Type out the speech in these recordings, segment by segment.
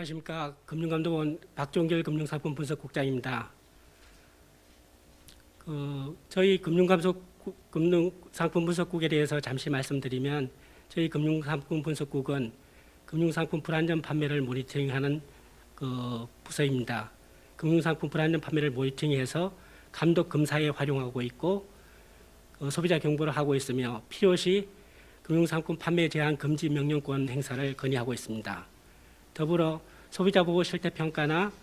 안녕하십니까. 금융감독원 박종길 금융상품분석국장입니다. 저희 금융상품분석국에 대해서 잠시 말씀드리면, 저희 금융상품분석국은 금융상품 불안전 판매를 모니터링하는 부서입니다. 금융상품 불안전 판매를 모니터링해서 감독 검사에 활용하고 있고, 소비자 경보를 하고 있으며 필요시 금융상품 판매 제한 금지 명령권 행사를 건의하고 있습니다. 더불어 소비자 보호 실태 평가나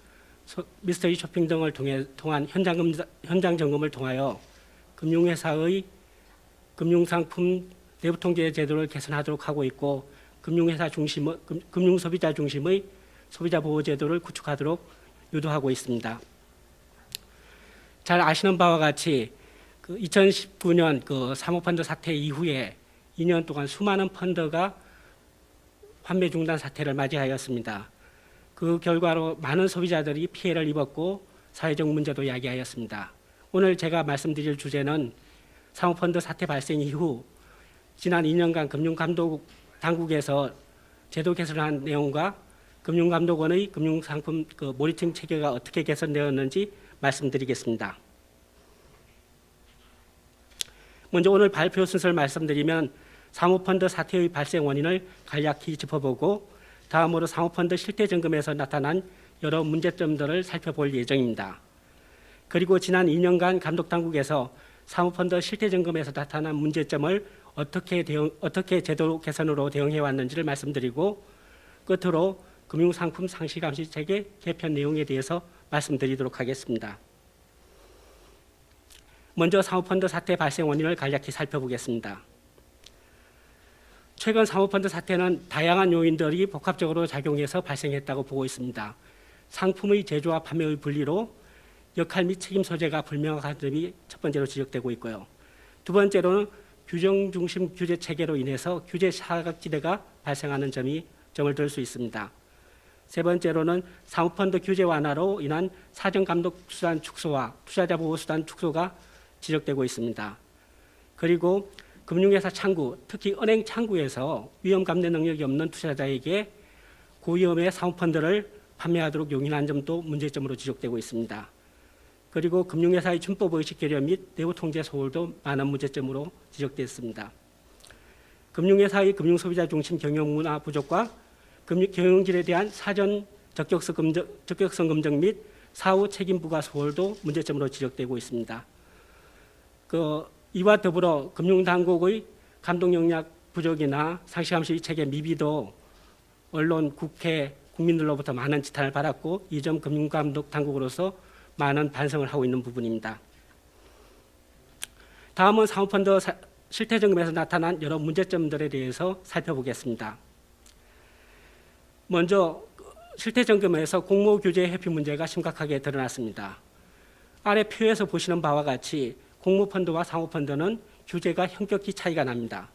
미스터리 쇼핑 등을 통한 현장 점검을 통하여 금융회사의 금융상품 내부 통제 제도를 개선하도록 하고 있고, 금융소비자 중심의 소비자 보호 제도를 구축하도록 유도하고 있습니다. 잘 아시는 바와 같이 2019년 사모펀드 사태 이후에 2년 동안 수많은 펀드가 판매 중단 사태를 맞이하였습니다. 그 결과로 많은 소비자들이 피해를 입었고 사회적 문제도 야기하였습니다. 오늘 제가 말씀드릴 주제는 사모펀드 사태 발생 이후 지난 2년간 금융감독 당국에서 제도 개선한 내용과 금융감독원의 금융상품 모니터링 체계가 어떻게 개선되었는지 말씀드리겠습니다. 먼저 오늘 발표 순서를 말씀드리면 사모펀드 사태의 발생 원인을 간략히 짚어보고, 다음으로 사모펀드 실태 점검에서 나타난 여러 문제점들을 살펴볼 예정입니다. 그리고 지난 2년간 감독당국에서 사모펀드 실태 점검에서 나타난 문제점을 어떻게 제도 개선으로 대응해 왔는지를 말씀드리고, 끝으로 금융상품 상시감시 체계 개편 내용에 대해서 말씀드리도록 하겠습니다. 먼저 사모펀드 사태 발생 원인을 간략히 살펴보겠습니다. 최근 사모펀드 사태는 다양한 요인들이 복합적으로 작용해서 발생했다고 보고 있습니다. 상품의 제조와 판매의 분리로 역할 및 책임 소재가 불명확한 점이 첫 번째로 지적되고 있고요. 두 번째로는 규정 중심 규제 체계로 인해서 규제 사각지대가 발생하는 점을 들 수 있습니다. 세 번째로는 사모펀드 규제 완화로 인한 사전 감독 수단 축소와 투자자 보호 수단 축소가 지적되고 있습니다. 그리고 금융회사 창구, 특히 은행 창구에서 위험 감내 능력이 없는 투자자에게 고위험의 사모펀드를 판매하도록 용인한 점도 문제점으로 지적되고 있습니다. 그리고 금융회사의 준법 의식 결여 및 내부 통제 소홀도 많은 문제점으로 지적됐습니다. 금융회사의 금융소비자 중심 경영 문화 부족과 경영질에 대한 사전 적격성 검증 및 사후 책임 부과 소홀도 문제점으로 지적되고 있습니다. 이와 더불어 금융당국의 감독 역량 부족이나 상시감시 체계 미비도 언론, 국회, 국민들로부터 많은 지탄을 받았고, 이 점 금융감독 당국으로서 많은 반성을 하고 있는 부분입니다. 다음은 사모펀드 실태 점검에서 나타난 여러 문제점들에 대해서 살펴보겠습니다. 먼저 실태 점검에서 공모 규제 회피 문제가 심각하게 드러났습니다. 아래 표에서 보시는 바와 같이 공모펀드와 사모펀드는 규제가 현격히 차이가 납니다.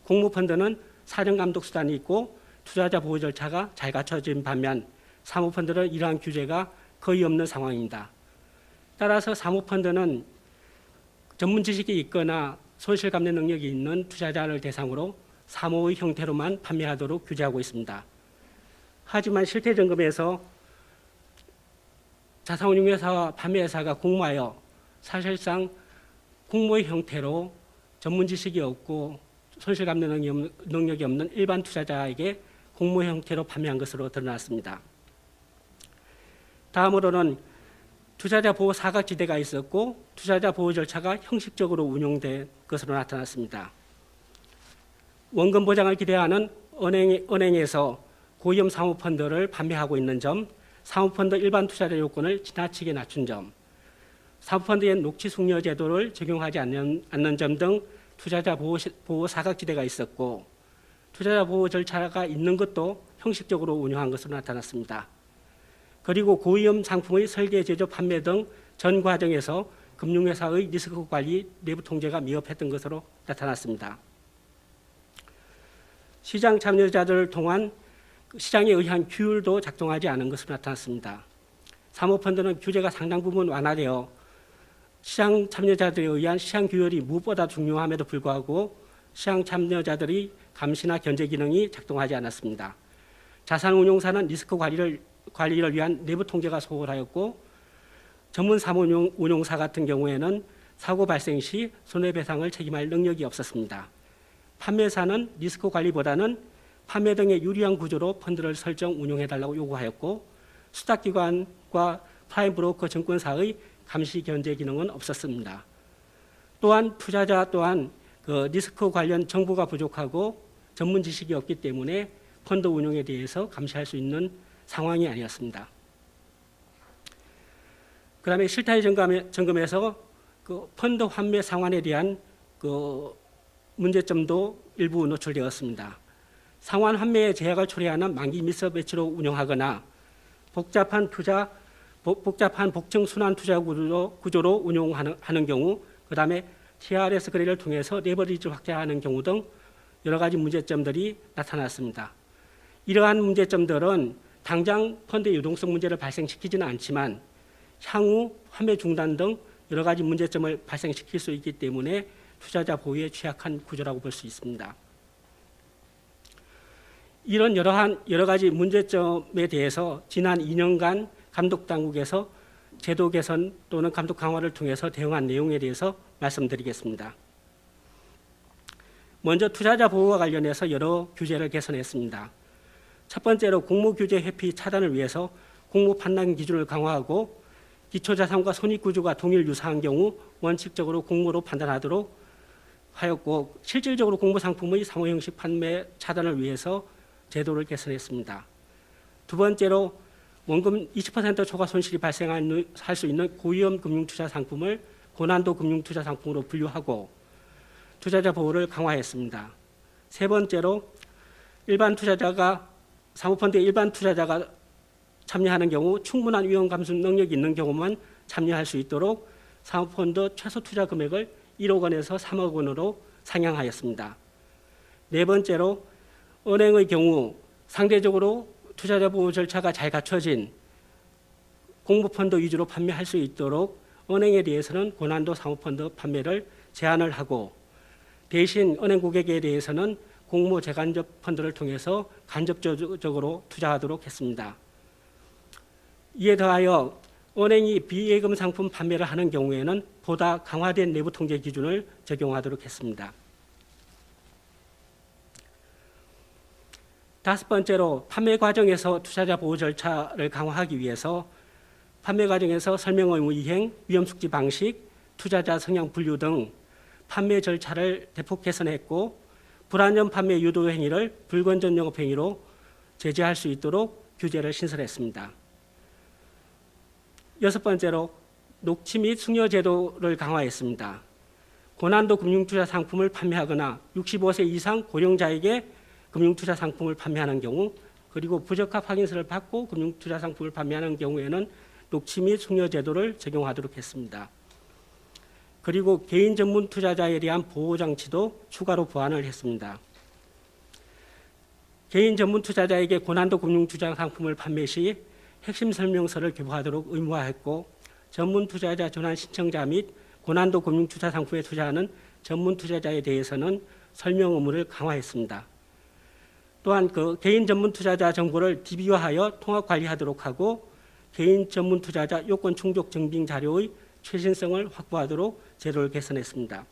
공모펀드는 사전감독 수단이 있고 투자자 보호 절차가 잘 갖춰진 반면 사모펀드는 이러한 규제가 거의 없는 상황입니다. 따라서 사모펀드는 전문 지식이 있거나 손실 감내 능력이 있는 투자자를 대상으로 사모의 형태로만 판매하도록 규제하고 있습니다. 하지만 실태 점검에서 자산운용회사와 판매회사가 공모하여 사실상 공모의 형태로 전문 지식이 없고 손실 감내 능력이 없는 일반 투자자에게 공모 형태로 판매한 것으로 드러났습니다. 다음으로는 투자자 보호 사각지대가 있었고 투자자 보호 절차가 형식적으로 운용된 것으로 나타났습니다. 원금 보장을 기대하는 은행에서 고위험 사모펀드를 판매하고 있는 점, 사모펀드 일반 투자자 요건을 지나치게 낮춘 점, 사모펀드의 녹취 숙려 제도를 적용하지 않는 점 등 투자자 보호 사각지대가 있었고, 투자자 보호 절차가 있는 것도 형식적으로 운영한 것으로 나타났습니다. 그리고 고위험 상품의 설계, 제조, 판매 등 전 과정에서 금융회사의 리스크 관리, 내부 통제가 미흡했던 것으로 나타났습니다. 시장 참여자들을 통한 시장에 의한 규율도 작동하지 않은 것으로 나타났습니다. 사모펀드는 규제가 상당 부분 완화되어 시장 참여자들에 의한 시장 규율이 무엇보다 중요함에도 불구하고 시장 참여자들이 감시나 견제 기능이 작동하지 않았습니다. 자산운용사는 리스크 관리를 위한 내부 통제가 소홀하였고 전문 사무운용사 같은 경우에는 사고 발생 시 손해배상을 책임할 능력이 없었습니다. 판매사는 리스크 관리보다는 판매 등의 유리한 구조로 펀드를 설정 운용해달라고 요구하였고 수탁기관과 프라임 브로커 증권사의 감시 견제 기능은 없었습니다. 또한 투자자 또한 리스크 관련 정보가 부족하고 전문 지식이 없기 때문에 펀드 운용에 대해서 감시할 수 있는 상황이 아니었습니다. 그다음에 실타의 점검에서 펀드 환매 상환에 대한 문제점도 일부 노출되었습니다. 상환 환매의 제약을 초래하는 만기 미스매치로 운용하거나 복잡한 복층 순환 투자 구조로 운용하는 경우, 그다음에 TRS 거래를 통해서 레버리지를 확대하는 경우 등 여러 가지 문제점들이 나타났습니다. 이러한 문제점들은 당장 펀드의 유동성 문제를 발생시키지는 않지만 향후 환매 중단 등 여러 가지 문제점을 발생시킬 수 있기 때문에 투자자 보호에 취약한 구조라고 볼 수 있습니다. 이런 여러 가지 문제점에 대해서 지난 2년간 감독당국에서 제도 개선 또는 감독 강화를 통해서 대응한 내용에 대해서 말씀드리겠습니다. 먼저 투자자 보호와 관련해서 여러 규제를 개선했습니다. 첫 번째로 공모규제 회피 차단을 위해서 공모 판단 기준을 강화하고 기초자산과 손익구조가 동일 유사한 경우 원칙적으로 공모로 판단하도록 하였고, 실질적으로 공모상품의 상호 형식 판매 차단을 위해서 제도를 개선했습니다. 두 번째로 원금 20% 초과 손실이 발생할 수 있는 고위험 금융투자 상품을 고난도 금융투자 상품으로 분류하고 투자자 보호를 강화했습니다. 세 번째로 사모펀드의 일반 투자자가 참여하는 경우 충분한 위험 감수 능력이 있는 경우만 참여할 수 있도록 사모펀드 최소 투자 금액을 1억 원에서 3억 원으로 상향하였습니다. 네 번째로 은행의 경우 상대적으로 투자자 보호 절차가 잘 갖춰진 공모펀드 위주로 판매할 수 있도록 은행에 대해서는 고난도 사모펀드 판매를 제한을 하고, 대신 은행 고객에 대해서는 공모 재간접 펀드를 통해서 간접적으로 투자하도록 했습니다. 이에 더하여 은행이 비예금 상품 판매를 하는 경우에는 보다 강화된 내부 통제 기준을 적용하도록 했습니다. 다섯 번째로 판매 과정에서 투자자 보호 절차를 강화하기 위해서 판매 과정에서 설명 의무 이행, 위험 숙지 방식, 투자자 성향 분류 등 판매 절차를 대폭 개선했고, 불안전 판매 유도 행위를 불건전 영업 행위로 제재할 수 있도록 규제를 신설했습니다. 여섯 번째로 녹취 및 숙려 제도를 강화했습니다. 고난도 금융투자 상품을 판매하거나 65세 이상 고령자에게 금융투자 상품을 판매하는 경우, 그리고 부적합 확인서를 받고 금융투자 상품을 판매하는 경우에는 녹취 및 숙려 제도를 적용하도록 했습니다. 그리고 개인 전문 투자자에 대한 보호 장치도 추가로 보완을 했습니다. 개인 전문 투자자에게 고난도 금융투자 상품을 판매 시 핵심 설명서를 교부하도록 의무화했고, 전문 투자자 전환 신청자 및 고난도 금융투자 상품에 투자하는 전문 투자자에 대해서는 설명 의무를 강화했습니다. 또한 개인 전문 투자자 정보를 DB화하여 통합 관리하도록 하고, 개인 전문 투자자 요건 충족 증빙 자료의 최신성을 확보하도록 제도를 개선했습니다.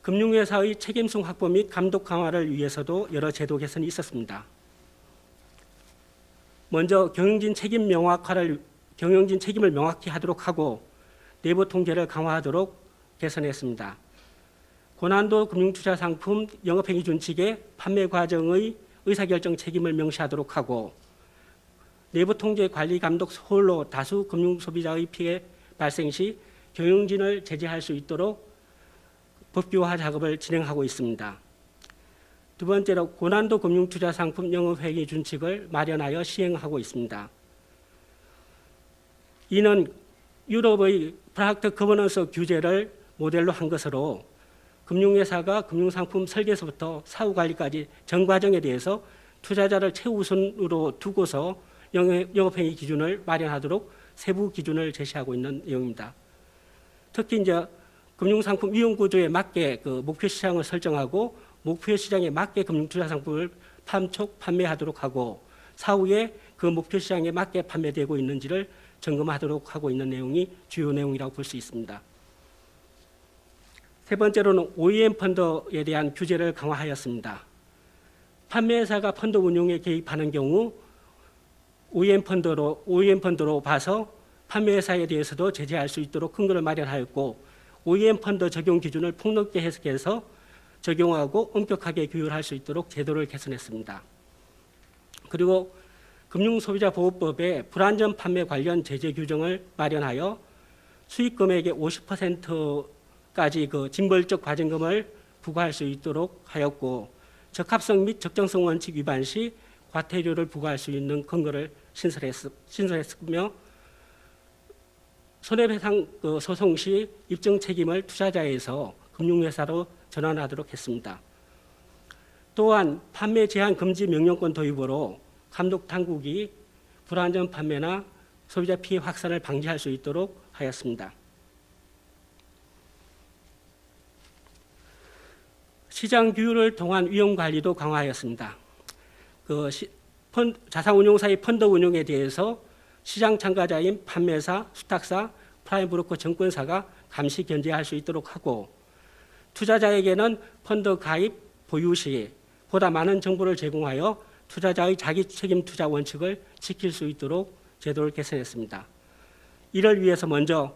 금융회사의 책임성 확보 및 감독 강화를 위해서도 여러 제도 개선이 있었습니다. 먼저 경영진 책임을 명확히 하도록 하고 내부 통제를 강화하도록 개선했습니다. 고난도 금융투자 상품 영업행위 준칙에 판매 과정의 의사결정 책임을 명시하도록 하고, 내부 통제 관리 감독 소홀로 다수 금융소비자의 피해 발생 시 경영진을 제재할 수 있도록 법규화 작업을 진행하고 있습니다. 두 번째로 고난도 금융투자 상품 영업행위 준칙을 마련하여 시행하고 있습니다. 이는 유럽의 프라하트 거버넌스 규제를 모델로 한 것으로 금융회사가 금융상품 설계에서부터 사후관리까지 전 과정에 대해서 투자자를 최우선으로 두고서 영업행위 기준을 마련하도록 세부 기준을 제시하고 있는 내용입니다. 특히 이제 금융상품 위험 구조에 맞게 목표 시장을 설정하고 목표 시장에 맞게 금융투자 상품을 판촉 판매하도록 하고 사후에 그 목표 시장에 맞게 판매되고 있는지를 점검하도록 하고 있는 내용이 주요 내용이라고 볼 수 있습니다. 세 번째로는 OEM 펀드에 대한 규제를 강화하였습니다. 판매회사가 펀드 운용에 개입하는 경우 OEM 펀드로 봐서 판매회사에 대해서도 제재할 수 있도록 근거를 마련하였고 OEM 펀드 적용 기준을 폭넓게 해석해서 적용하고 엄격하게 규율할 수 있도록 제도를 개선했습니다. 그리고 금융소비자보호법에 불안전 판매 관련 제재 규정을 마련하여 수익 금액의 50%까지 그 징벌적 과징금을 부과할 수 있도록 하였고 적합성 및 적정성 원칙 위반 시 과태료를 부과할 수 있는 근거를 신설했으며 손해배상 소송 시 입증 책임을 투자자에서 금융회사로 전환하도록 했습니다. 또한 판매 제한 금지 명령권 도입으로 감독 당국이 불안전 판매나 소비자 피해 확산을 방지할 수 있도록 하였습니다. 시장 규율을 통한 위험 관리도 강화하였습니다. 자산운용사의 펀드 운용에 대해서 시장 참가자인 판매사, 수탁사, 프라임브로커 증권사가 감시 견제할 수 있도록 하고 투자자에게는 펀드 가입, 보유 시 보다 많은 정보를 제공하여 투자자의 자기 책임 투자 원칙을 지킬 수 있도록 제도를 개선했습니다. 이를 위해서 먼저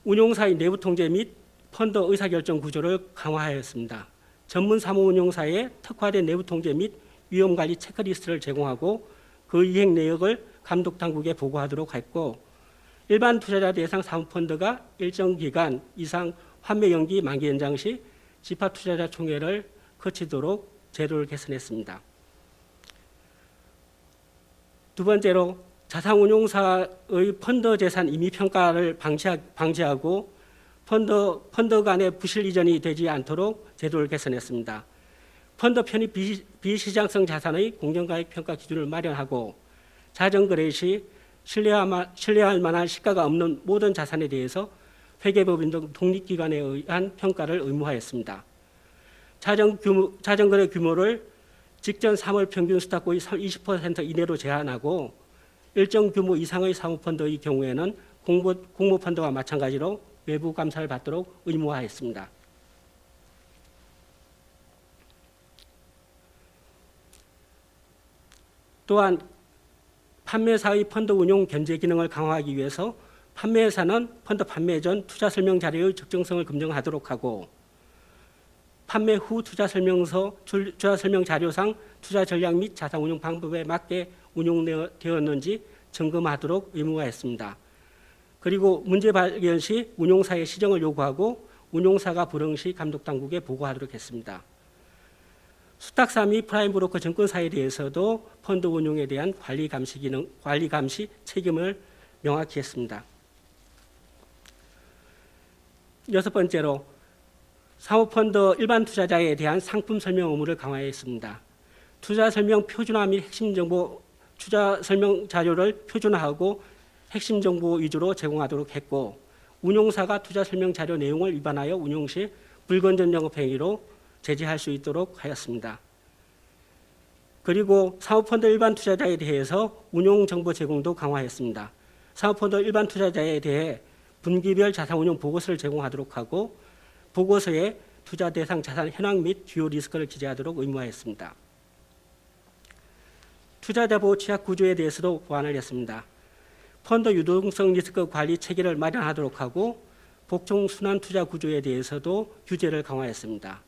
운용사의 내부 통제 및 펀드 의사결정 구조를 강화하였습니다. 전문 사무운용사의 특화된 내부 통제 및 위험관리 체크리스트를 제공하고 그 이행 내역을 감독당국에 보고하도록 했고 일반 투자자 대상 사모펀드가 일정 기간 이상 환매 연기 만기 연장 시 집합투자자 총회를 거치도록 제도를 개선했습니다. 두 번째로 자산운용사의 펀드 재산 임의 평가를 방지하고 펀드 간의 부실 이전이 되지 않도록 제도를 개선했습니다. 펀드 편입 비시장성 자산의 공정가액 평가 기준을 마련하고 자정거래 시 신뢰할 만한 시가가 없는 모든 자산에 대해서 회계법인 등 독립기관에 의한 평가를 의무화했습니다. 자정거래 규모를 직전 3월 평균 수탁고의 20% 이내로 제한하고 일정 규모 이상의 사모펀드의 경우에는 공모펀드와 마찬가지로 외부 감사를 받도록 의무화했습니다. 또한 판매사의 펀드 운용 견제 기능을 강화하기 위해서 판매사는 펀드 판매 전 투자 설명 자료의 적정성을 검증하도록 하고 판매 후 투자 설명 자료상 투자 전략 및 자산 운용 방법에 맞게 운용되었는지 점검하도록 의무화했습니다. 그리고 문제 발견 시 운용사의 시정을 요구하고 운용사가 불응 시 감독당국에 보고하도록 했습니다. 수탁사 및 프라임브로커 증권사에 대해서도 펀드 운용에 대한 관리 감시 책임을 명확히 했습니다. 여섯 번째로 사모펀드 일반 투자자에 대한 상품 설명 의무를 강화했습니다. 투자 설명 표준화 및 핵심 정보 투자 설명 자료를 표준화하고 핵심 정보 위주로 제공하도록 했고 운용사가 투자 설명 자료 내용을 위반하여 운용 시 불건전 영업 행위로 제재할 수 있도록 하였습니다. 그리고 사모펀드 일반 투자자에 대해서 운용 정보 제공도 강화했습니다. 사모펀드 일반 투자자에 대해 분기별 자산 운용 보고서를 제공하도록 하고 보고서에 투자 대상 자산 현황 및 주요 리스크를 기재하도록 의무화했습니다. 투자자 보호 취약 구조에 대해서도 보완을 했습니다. 펀드 유동성 리스크 관리 체계를 마련하도록 하고 복총 순환 투자 구조에 대해서도 규제를 강화했습니다.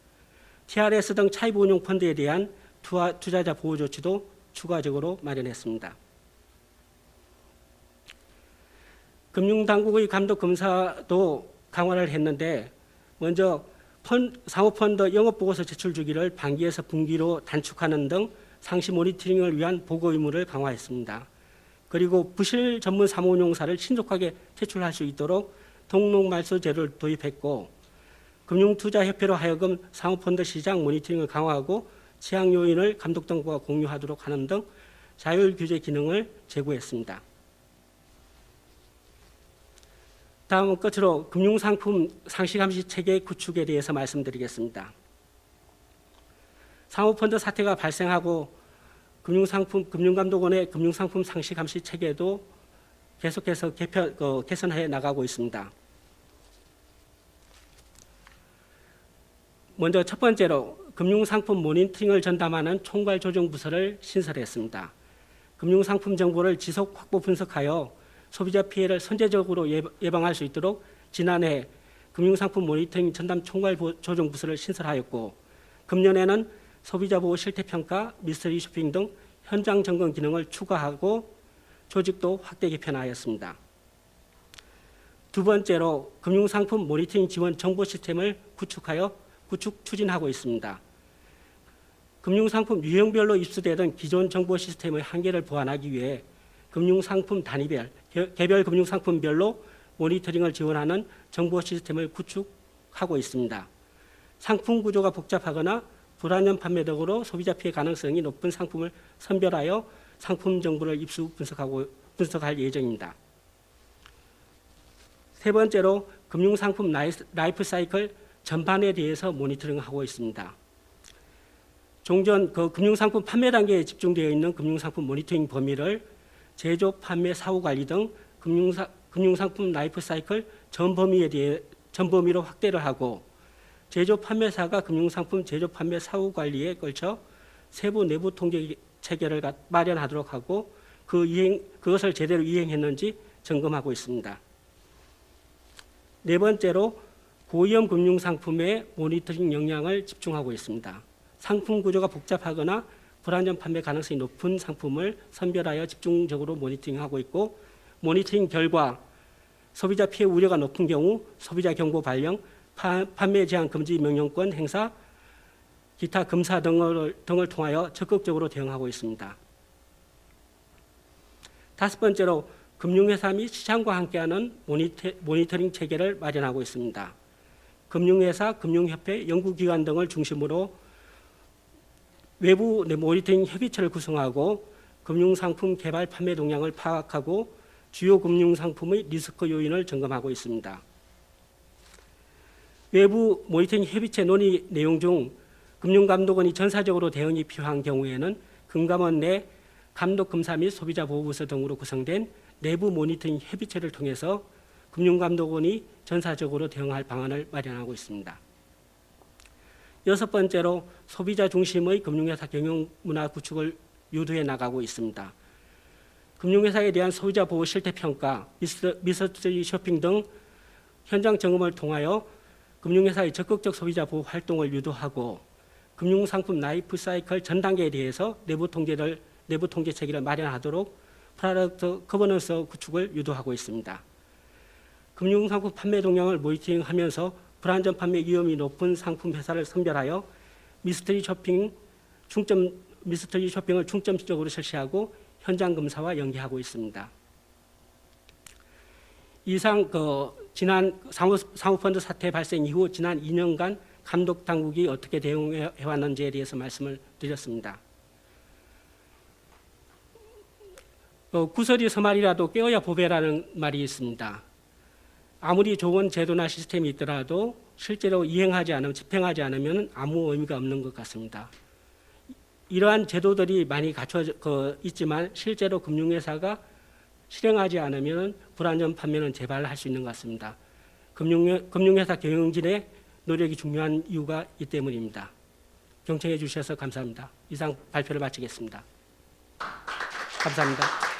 TRS 등 차입 운용 펀드에 대한 투자자 보호 조치도 추가적으로 마련했습니다. 금융당국의 감독 검사도 강화를 했는데 먼저 사모펀드 영업보고서 제출 주기를 반기에서 분기로 단축하는 등 상시 모니터링을 위한 보고 의무를 강화했습니다. 그리고 부실 전문 사모운용사를 신속하게 퇴출할 수 있도록 등록말소 제도를 도입했고 금융투자협회로 하여금 사모펀드 시장 모니터링을 강화하고 취약 요인을 감독당국과 공유하도록 하는 등 자율규제 기능을 제고했습니다. 다음은 끝으로 금융상품 상시감시 체계 구축에 대해서 말씀드리겠습니다. 사모펀드 사태가 발생하고 금융감독원의 금융상품 상시 감시 체계도 계속해서 개선해 나가고 있습니다. 먼저 첫 번째로 금융상품 모니터링을 전담하는 총괄조정부서를 신설했습니다. 금융상품 정보를 지속 확보 분석하여 소비자 피해를 선제적으로 예방할 수 있도록 지난해 금융상품 모니터링 전담 총괄조정부서를 신설하였고, 금년에는 소비자보호 실태평가, 미스터리 쇼핑 등 현장 점검 기능을 추가하고 조직도 확대 개편하였습니다. 두 번째로 금융상품 모니터링 지원 정보 시스템을 구축 추진하고 있습니다. 금융상품 유형별로 입수되던 기존 정보 시스템의 한계를 보완하기 위해 금융상품 단위별, 개별 금융상품별로 모니터링을 지원하는 정보 시스템을 구축하고 있습니다. 상품 구조가 복잡하거나 불안전 판매 등으로 소비자 피해 가능성이 높은 상품을 선별하여 상품 정보를 입수 분석할 예정입니다. 세 번째로 금융상품 라이프 사이클 전반에 대해서 모니터링하고 있습니다. 종전 금융상품 판매 단계에 집중되어 있는 금융상품 모니터링 범위를 제조, 판매, 사후 관리 등 금융상품 라이프 사이클 전 범위로 확대를 하고, 제조 판매사가 금융상품 제조 판매 사후 관리에 걸쳐 세부 내부 통계 체계를 마련하도록 하고 그것을 제대로 이행했는지 점검하고 있습니다. 네 번째로 고위험 금융상품의 모니터링 역량을 집중하고 있습니다. 상품 구조가 복잡하거나 불안전 판매 가능성이 높은 상품을 선별하여 집중적으로 모니터링하고 있고, 모니터링 결과 소비자 피해 우려가 높은 경우 소비자 경고 발령, 판매 제한 금지 명령권 행사, 기타 검사 등을 통하여 적극적으로 대응하고 있습니다. 다섯 번째로 금융회사 및 시장과 함께하는 모니터링 체계를 마련하고 있습니다. 금융회사, 금융협회, 연구기관 등을 중심으로 외부 모니터링 협의체를 구성하고 금융상품 개발 판매 동향을 파악하고 주요 금융상품의 리스크 요인을 점검하고 있습니다. 외부 모니터링 협의체 논의 내용 중 금융감독원이 전사적으로 대응이 필요한 경우에는 금감원 내 감독검사 및 소비자보호부서 등으로 구성된 내부 모니터링 협의체를 통해서 금융감독원이 전사적으로 대응할 방안을 마련하고 있습니다. 여섯 번째로 소비자 중심의 금융회사 경영 문화 구축을 유도해 나가고 있습니다. 금융회사에 대한 소비자 보호 실태 평가, 미스터리 쇼핑 등 현장 점검을 통하여 금융회사의 적극적 소비자 보호 활동을 유도하고, 금융상품 라이프 사이클 전 단계에 대해서 내부 통제 체계를 마련하도록 프로덕트 거버넌스 구축을 유도하고 있습니다. 금융상품 판매 동향을 모니터링하면서 불안전 판매 위험이 높은 상품 회사를 선별하여 미스터리 쇼핑을 중점적으로 실시하고 현장 검사와 연계하고 있습니다. 이상 지난 사모펀드 사태 발생 이후 지난 2년간 감독 당국이 어떻게 대응해 왔는지에 대해서 말씀을 드렸습니다. 구설이 서말이라도 깨어야 보배라는 말이 있습니다. 아무리 좋은 제도나 시스템이 있더라도 실제로 집행하지 않으면 아무 의미가 없는 것 같습니다. 이러한 제도들이 많이 갖춰져 있지만 실제로 금융회사가 실행하지 않으면 불안전 판매는 재발할 수 있는 것 같습니다. 금융회사 경영진의 노력이 중요한 이유가 이 때문입니다. 경청해 주셔서 감사합니다. 이상 발표를 마치겠습니다. 감사합니다.